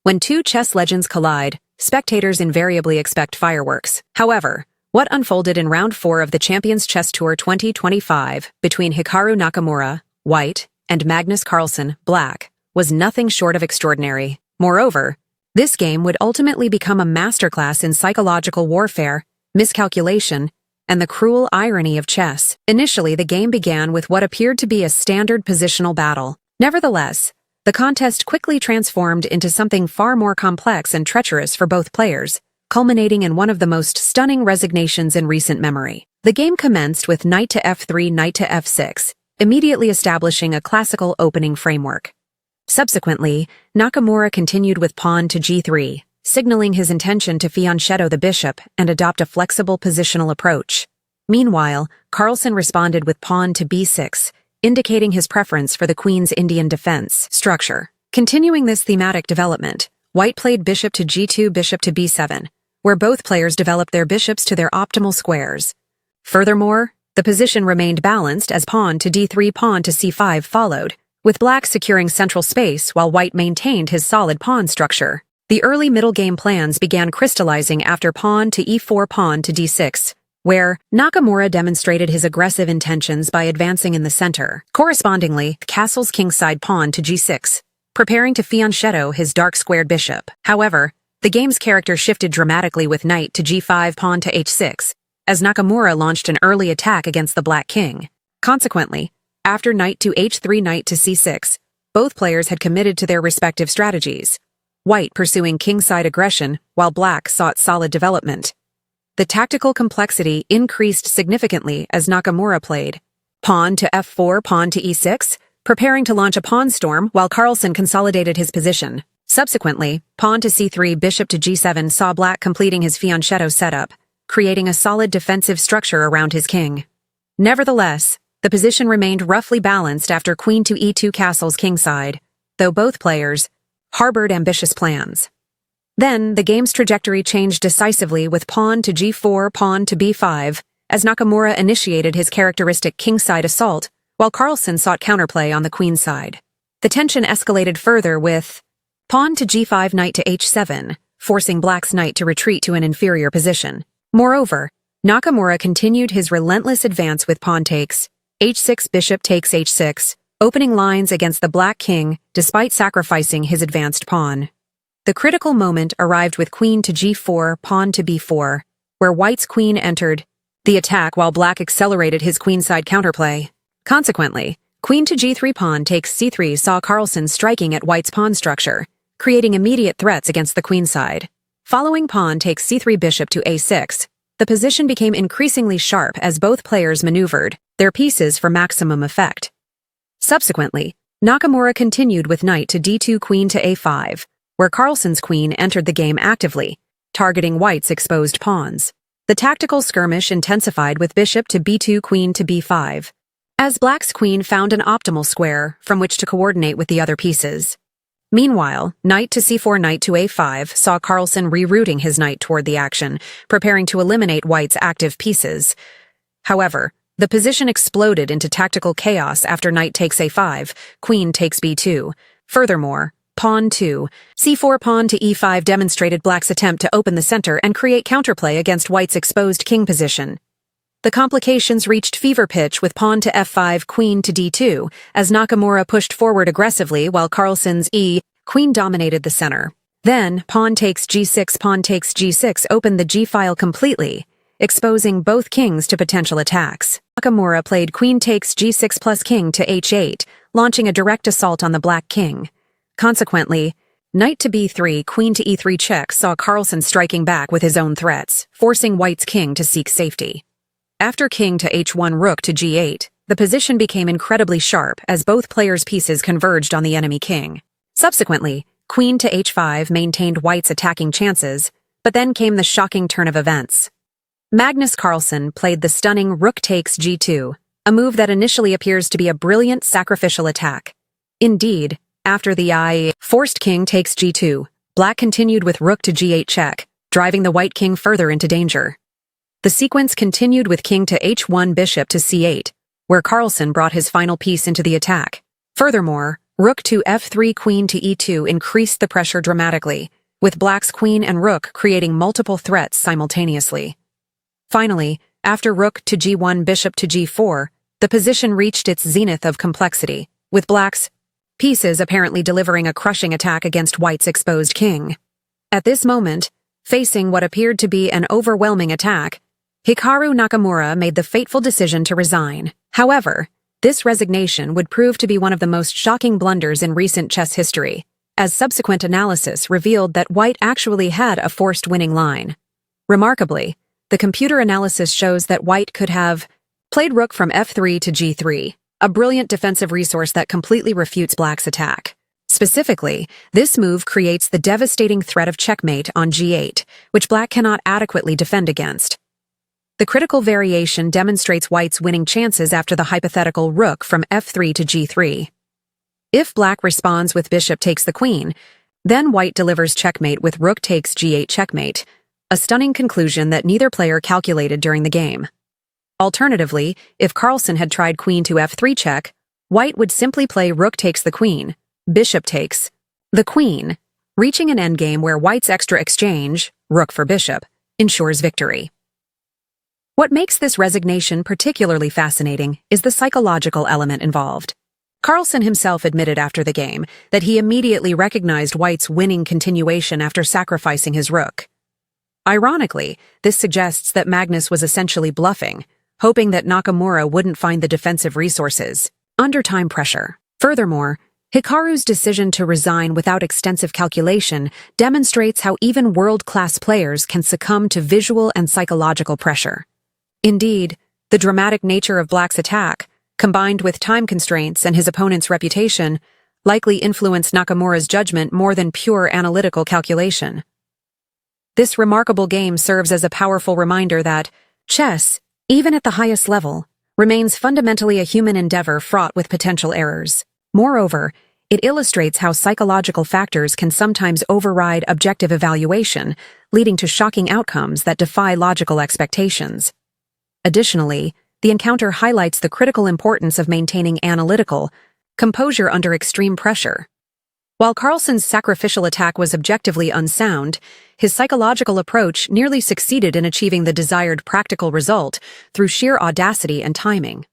When two chess legends collide, spectators invariably expect fireworks. However, what unfolded in Round 4 of the Champions Chess Tour 2025 between Hikaru Nakamura, white, and Magnus Carlsen, black, was nothing short of extraordinary. Moreover, this game would ultimately become a masterclass in psychological warfare, miscalculation, and the cruel irony of chess. Initially, the game began with what appeared to be a standard positional battle. Nevertheless, the contest quickly transformed into something far more complex and treacherous for both players, culminating in one of the most stunning resignations in recent memory. The game commenced with knight to f3, knight to f6, immediately establishing a classical opening framework. Subsequently, Nakamura continued with pawn to g3, signaling his intention to fianchetto the bishop and adopt a flexible positional approach. Meanwhile, Carlsen responded with pawn to b6, indicating his preference for the queen's Indian defense structure. Continuing this thematic development, white played bishop to g2, bishop to b7, where both players developed their bishops to their optimal squares. Furthermore, the position remained balanced as pawn to d3, pawn to c5 followed, with black securing central space while white maintained his solid pawn structure. The early middle game plans began crystallizing after pawn to e4, pawn to d6, where Nakamura demonstrated his aggressive intentions by advancing in the center. Correspondingly, castle's kingside pawn to g6, preparing to fianchetto his dark-squared bishop. However, the game's character shifted dramatically with knight to g5, pawn to h6, as Nakamura launched an early attack against the black king. Consequently, after knight to h3, knight to c6, both players had committed to their respective strategies, white pursuing kingside aggression while black sought solid development. The tactical complexity increased significantly as Nakamura played pawn to f4, pawn to e6, preparing to launch a pawn storm while Carlsen consolidated his position. Subsequently, pawn to c3, bishop to g7 saw black completing his fianchetto setup, creating a solid defensive structure around his king. Nevertheless, the position remained roughly balanced after queen to e2, castle's kingside, though both players harbored ambitious plans. Then, the game's trajectory changed decisively with pawn to g4, pawn to b5, as Nakamura initiated his characteristic kingside assault, while Carlsen sought counterplay on the queen's side. The tension escalated further with pawn to g5, knight to h7, forcing black's knight to retreat to an inferior position. Moreover, Nakamura continued his relentless advance with pawn takes, h6, bishop takes h6, opening lines against the black king despite sacrificing his advanced pawn. The critical moment arrived with queen to g4, pawn to b4, where white's queen entered the attack while black accelerated his queenside counterplay. Consequently, queen to g3, pawn takes c3 saw Carlsen striking at white's pawn structure, creating immediate threats against the queenside. Following pawn takes c3, bishop to a6, the position became increasingly sharp as both players maneuvered their pieces for maximum effect. Subsequently, Nakamura continued with knight to d2, queen to a5, where Carlsen's queen entered the game actively, targeting white's exposed pawns. The tactical skirmish intensified with bishop to b2, queen to b5, as black's queen found an optimal square from which to coordinate with the other pieces. Meanwhile, knight to c4, knight to a5 saw Carlsen rerouting his knight toward the action, preparing to eliminate white's active pieces. However, the position exploded into tactical chaos after knight takes a5, queen takes b2. Furthermore, pawn to c4, pawn to e5 demonstrated black's attempt to open the center and create counterplay against white's exposed king position. The complications reached fever pitch with pawn to f5, queen to d2, as Nakamura pushed forward aggressively while Carlsen's queen dominated the center. Then, pawn takes g6, pawn takes g6 opened the g-file completely, exposing both kings to potential attacks. Nakamura played queen takes g6 plus king to h8, launching a direct assault on the black king. Consequently, knight to b3, queen to e3 check saw Carlsen striking back with his own threats, forcing white's king to seek safety. After king to h1, rook to g8, the position became incredibly sharp as both players' pieces converged on the enemy king. Subsequently, queen to h5 maintained white's attacking chances, but then came the shocking turn of events. Magnus Carlsen played the stunning rook takes g2, a move that initially appears to be a brilliant sacrificial attack. Indeed, after the forced king takes g2, black continued with rook to g8 check, driving the white king further into danger. The sequence continued with king to h1, bishop to c8, where Carlsen brought his final piece into the attack. Furthermore, rook to f3, queen to e2 increased the pressure dramatically, with black's queen and rook creating multiple threats simultaneously. Finally, after rook to g1, bishop to g4, the position reached its zenith of complexity, with black's pieces apparently delivering a crushing attack against white's exposed king. At this moment, facing what appeared to be an overwhelming attack, Hikaru Nakamura made the fateful decision to resign. However, this resignation would prove to be one of the most shocking blunders in recent chess history, as subsequent analysis revealed that white actually had a forced winning line. Remarkably, the computer analysis shows that white could have played rook from f3 to g3, a brilliant defensive resource that completely refutes black's attack. Specifically, this move creates the devastating threat of checkmate on g8, which black cannot adequately defend against. The critical variation demonstrates white's winning chances after the hypothetical rook from f3 to g3. If black responds with bishop takes the queen, then white delivers checkmate with rook takes g8 checkmate, a stunning conclusion that neither player calculated during the game. Alternatively, if Carlsen had tried queen to f3 check, white would simply play rook takes the queen, bishop takes the queen, reaching an endgame where white's extra exchange, rook for bishop, ensures victory. What makes this resignation particularly fascinating is the psychological element involved. Carlsen himself admitted after the game that he immediately recognized white's winning continuation after sacrificing his rook. Ironically, this suggests that Magnus was essentially bluffing, hoping that Nakamura wouldn't find the defensive resources under time pressure. Furthermore, Hikaru's decision to resign without extensive calculation demonstrates how even world-class players can succumb to visual and psychological pressure. Indeed, the dramatic nature of black's attack, combined with time constraints and his opponent's reputation, likely influenced Nakamura's judgment more than pure analytical calculation. This remarkable game serves as a powerful reminder that chess, even at the highest level, remains fundamentally a human endeavor fraught with potential errors. Moreover, it illustrates how psychological factors can sometimes override objective evaluation, leading to shocking outcomes that defy logical expectations. Additionally, the encounter highlights the critical importance of maintaining analytical composure under extreme pressure. While Carlsen's sacrificial attack was objectively unsound, his psychological approach nearly succeeded in achieving the desired practical result through sheer audacity and timing.